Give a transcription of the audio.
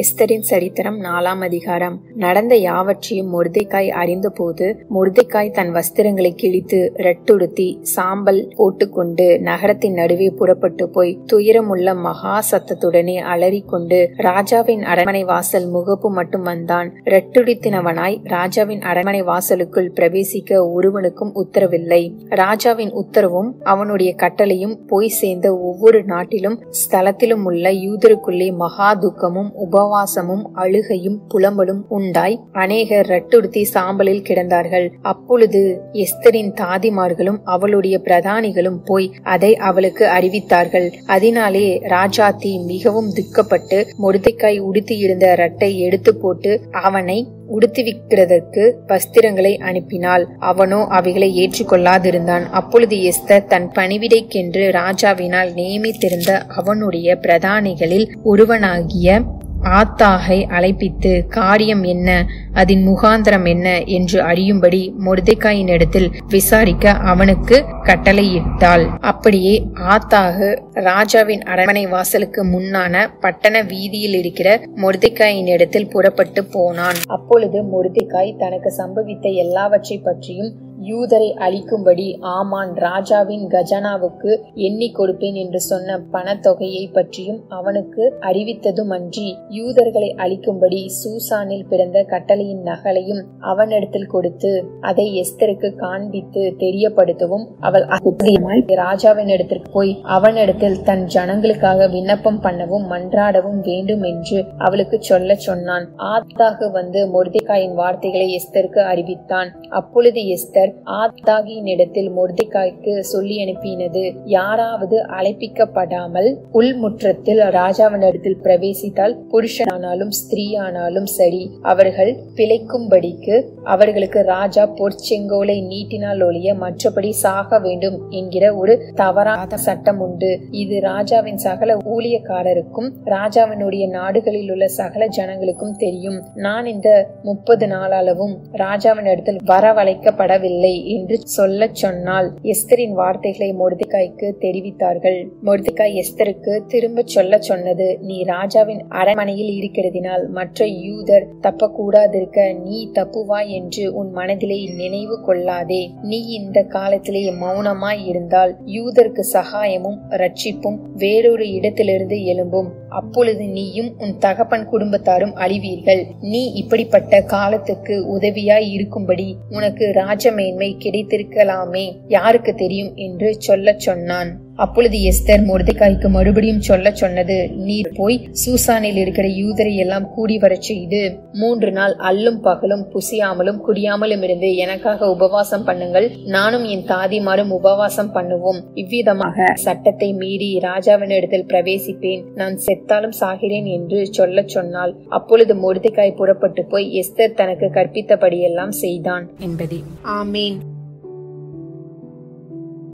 எஸ்தரின் சரித்திரம் 4ஆம் அதிகாரம். நடந்த யாவற்றையும் மொர்தெகாய் அறிந்தபோது, மொர்தெகாய் தன் வஸ்திரங்களை கிழித்து இரட்டுடுத்தி சாம்பல் போட்டுக்கொண்டு நகரத்தின் நடுவே புறப்பட்டு போய் துயரமுள்ள மகா சத்தத்துடனே அலறிக்கொண்டு ராஜாவின் அரண்மனை வாசல் முகப்பு மட்டும் வந்தான். இரட்டுடுத்தினவனாய் ராஜாவின் அரண்மனை வாசலுக்குள் பிரவேசிக்க ஒருவனுக்கும் உத்தரவில்லை. ராஜாவின் உத்தரவும் அவனுடைய கட்டளையும் போய் சேர்ந்த ஒவ்வொரு நாட்டிலும் ஸ்தலத்திலும் உள்ள யூதருக்குள்ளே மகா துக்கமும் உபவாசமும் அழுகையும் புலம்பலும் உண்டாய் அநேகர் இரட்டுடுத்தி சாம்பலில் கிடந்தார்கள். அப்பொழுது எஸ்தரின் தாதிமார்களும் அவளுடைய பிரதானிகளும் போய் அதை அவளுக்கு அறிவித்தார்கள். அதனாலே ராஜாத்தி மிகவும் துக்கப்பட்டு மொர்தெகாய் உடுத்தியிருந்த இரட்டை எடுத்து போட்டு அவனை உடுத்துவிக்கிறதற்கு வஸ்திரங்களை அனுப்பினாள். அவனோ அவைகளை ஏற்றுக்கொள்ளாதிருந்தான். அப்பொழுது எஸ்தர் தன் பணிவிடைக்கென்று ராஜாவினால் நியமித்திருந்த அவனுடைய பிரதானிகளில் ஒருவனாகிய ஆத்தாகை அழைப்பித்து காரியம் என்ன, அதன் முகாந்திரம் என்ன என்று அறியும்படி மொர்தெகாயின் இடத்தில் விசாரிக்க அவனுக்கு கட்டளையிட்டாள். அப்படியே ஆத்தாகு ராஜாவின் அரண்மனை வாசலுக்கு முன்னான பட்டண வீதியில் இருக்கிற மொர்தெகாயின் இடத்தில் புறப்பட்டு போனான். அப்பொழுது மொர்தெகாய் தனக்கு சம்பவித்த எல்லாவற்றை பற்றியும் யூதரை அழிக்கும்படி ஆமான் ராஜாவின் கஜானாவுக்கு எண்ணி கொடுப்பேன் என்று சொன்ன பணத்தொகையை பற்றியும் அவனுக்கு அறிவித்ததுமன்றி யூதர்களை அழிக்கும்படி சூசானில் பிறந்த கட்டளையின் நகலையும் அவனிடத்தில் கொடுத்து அதை எஸ்தருக்கு காண்பித்து தெரியப்படுத்தவும் அவள் ராஜாவின் இடத்திற்கு போய் அவனிடத்தில் தன் ஜனங்களுக்காக விண்ணப்பம் பண்ணவும் மன்றாடவும் வேண்டும் என்று அவளுக்கு சொல்ல சொன்னான். ஆத்தாக வந்து மொர்தெகாயின் வார்த்தைகளை எஸ்தருக்கு அறிவித்தான். அப்பொழுது எஸ்தர் ஆத்தாகியின் இடத்தில் மொர்தெகாய்க்கு சொல்லி அனுப்பினது, யாராவது அழைப்பிக்கப்படாமல் உள்முற்றத்தில் ராஜாவினிடத்தில் பிரவேசித்தால் புருஷனானாலும் ஸ்திரீயானாலும் சரி அவர்கள் பிழைக்கும்படிக்கு அவர்களுக்கு ராஜா பொற்செங்கோலை நீட்டினால் ஒழிய மற்றபடி சாக வேண்டும் என்கிற ஒரு தவறாத சட்டம் உண்டு. இது ராஜாவின் சகல ஊழியக்காரருக்கும் ராஜாவினுடைய நாடுகளில் உள்ள சகல ஜனங்களுக்கும் தெரியும். நான் இந்த 30 நாளளவும் ராஜாவின் இடத்தில் வரவழைக்கப்படவில்லை என்று சொல்ல சொன்னால் எஸ்தரின் வார்த்தைகளை மொர்தெகாய்க்கு தெரிவித்தார்கள். மொர்தெகாய் எஸ்தருக்கு திரும்ப சொல்ல சொன்னது, நீ ராஜாவின் அரண்மனையில் இருக்கிறதினால் மற்ற யூதர் தப்பக்கூடாதிருக்க நீ தப்புவாய் என்று உன் மனதிலே நினைவு கொள்ளாதே. நீ இந்த காலத்திலே மௌனமாய் இருந்தால் யூதருக்கு சகாயமும் ரட்சிப்பும் வேறொரு இடத்திலிருந்து எழும்பும். அப்பொழுது நீயும் உன் தகப்பன் குடும்பத்தாரும் அழிவீர்கள். நீ இப்படிப்பட்ட காலத்துக்கு உதவியாய் இருக்கும்படி உனக்கு ராஜமேன்மை கிடைத்திருக்கலாமே, யாருக்கு தெரியும் என்று சொல்ல சொன்னான். அப்பொழுது எஸ்தர் மொர்தெகாய்க்கு மறுபடியும் சொல்ல சொன்னது, நீர் போய் சூசானில் இருக்கிற யூதரை எல்லாம் கூடி வரச் செய்து 3 நாள் அல்லும் பகலும் புசியாமலும் குடியாமலும் இருந்து எனக்காக உபவாசம் பண்ணுங்கள், நானும் என் தாதிமாரும் உபவாசம் பண்ணுவோம். இவ்விதமாக சட்டத்தை மீறி ராஜாவின் இடத்தில் பிரவேசிப்பேன், நான் செத்தாலும் சாகிறேன் என்று சொல்ல சொன்னால். அப்பொழுது மொர்தெகாய் புறப்பட்டு போய் எஸ்தர் தனக்கு கற்பித்தபடியெல்லாம் செய்தான் என்பதே. ஆமேன்.